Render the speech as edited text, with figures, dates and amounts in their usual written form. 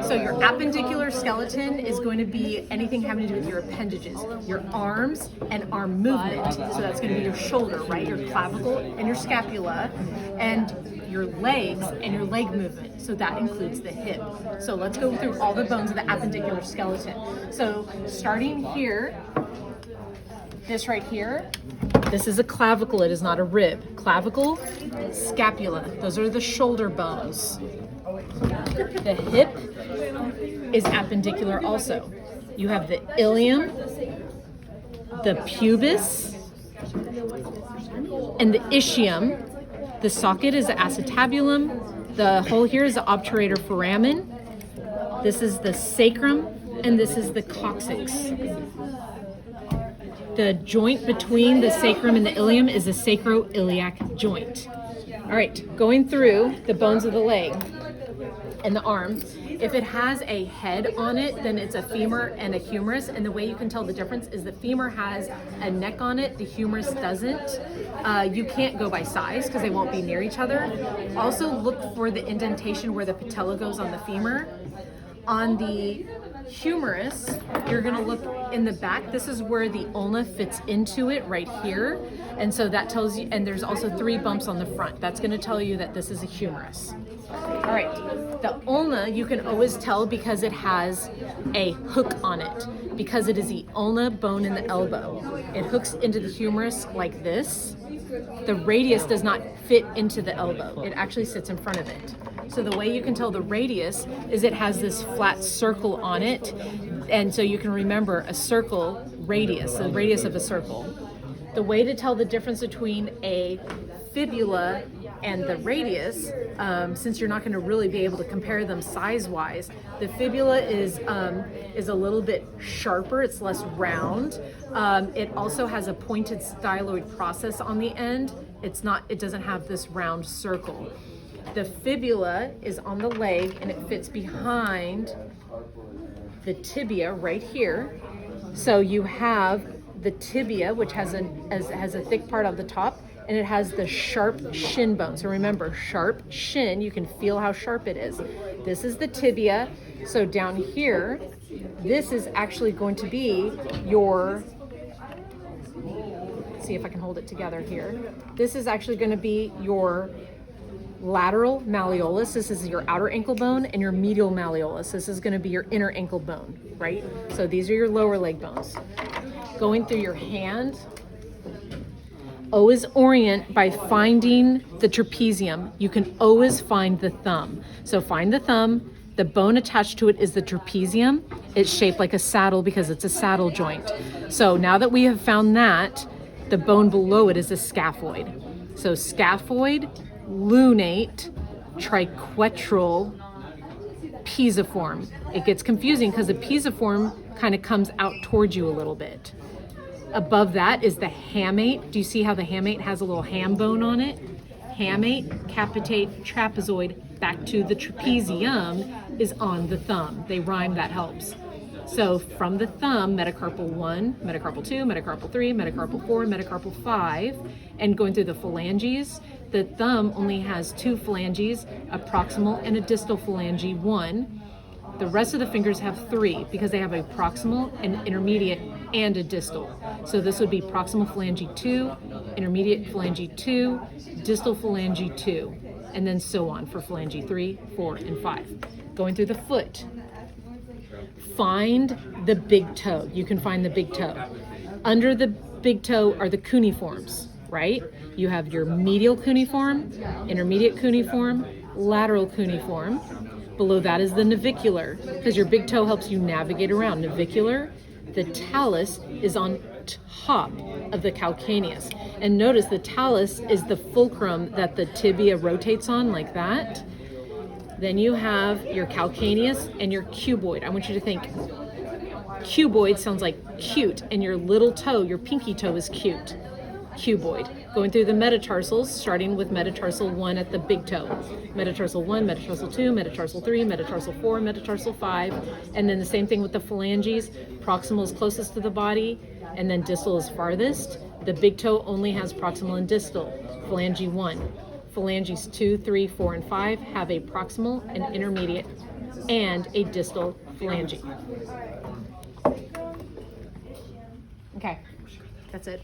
So your appendicular skeleton is going to be anything having to do with your appendages, your arms and arm movement. So that's going to be your shoulder, right? Your clavicle and your scapula, and your legs and your leg movement. So that includes the hip. So let's go through all the bones of the appendicular skeleton. So starting here, this right here, this is a clavicle, it is not a rib. Clavicle, scapula, those are the shoulder bones. The hip is appendicular also. You have the ilium, the pubis, and the ischium. The socket is the acetabulum. The hole here is the obturator foramen. This is the sacrum, and this is the coccyx. The joint between the sacrum and the ilium is the sacroiliac joint. All right, going through the bones of the leg and the arm. If it has a head on it, then it's a femur and a humerus. And the way you can tell the difference is the femur has a neck on it, the humerus doesn't. You can't go by size because they won't be near each other. Also look for the indentation where the patella goes on the femur. On the humerus, you're going to look in the back. This is where the ulna fits into it right here. And so that tells you, and there's also 3 bumps on the front. That's going to tell you that this is a humerus. All right, the ulna you can always tell because it has a hook on it, because it is the ulna bone in the elbow. It hooks into the humerus like this. The radius does not fit into the elbow. It actually sits in front of it. So the way you can tell the radius is it has this flat circle on it. And so you can remember a circle radius, the radius of a circle. The way to tell the difference between a fibula and the radius, since you're not going to really be able to compare them size-wise, the fibula is a little bit sharper. It's less round. It also has a pointed styloid process on the end. It doesn't have this round circle. The fibula is on the leg and it fits behind the tibia right here. So you have the tibia, which has a thick part on the top, and it has the sharp shin bone. So remember, sharp shin, you can feel how sharp it is. This is the tibia. So down here, this is actually going to be your, let's see if I can hold it together here. This is actually going to be your lateral malleolus. This is your outer ankle bone, and your medial malleolus. This is going to be your inner ankle bone, right? So these are your lower leg bones. Going through your hand, always orient by finding the trapezium. You can always find the thumb. So find the thumb. The bone attached to it is the trapezium. It's shaped like a saddle because it's a saddle joint. So now that we have found that, the bone below it is a scaphoid. So scaphoid, lunate, triquetral, pisiform. It gets confusing because the pisiform kind of comes out towards you a little bit. Above that is the hamate. Do you see how the hamate has a little ham bone on it? Hamate, capitate, trapezoid, back to the trapezium is on the thumb. They rhyme, that helps. So from the thumb, metacarpal 1, metacarpal 2, metacarpal 3, metacarpal 4, metacarpal 5, and going through the phalanges, the thumb only has 2 phalanges, a proximal and a distal phalange 1. The rest of the fingers have 3 because they have a proximal, an intermediate, and a distal. So this would be proximal phalange 2, intermediate phalange 2, distal phalange 2, and then so on for phalange 3, 4, and 5. Going through the foot. Find the big toe. You can find the big toe. Under the big toe are the cuneiforms, right? You have your medial cuneiform, intermediate cuneiform, lateral cuneiform. Below that is the navicular, because your big toe helps you navigate around. Navicular, the talus is on top of the calcaneus. And notice the talus is the fulcrum that the tibia rotates on, like that. Then you have your calcaneus and your cuboid. I want you to think cuboid sounds like cute, and your little toe, your pinky toe, is cute. Cuboid. Going through the metatarsals, starting with metatarsal 1 at the big toe. Metatarsal 1, metatarsal 2, metatarsal 3, metatarsal 4, metatarsal 5. And then the same thing with the phalanges. Proximal is closest to the body, and then distal is farthest. The big toe only has proximal and distal. Phalange 1. Phalanges 2, 3, 4, and 5 have a proximal and intermediate and a distal phalange. Okay, that's it.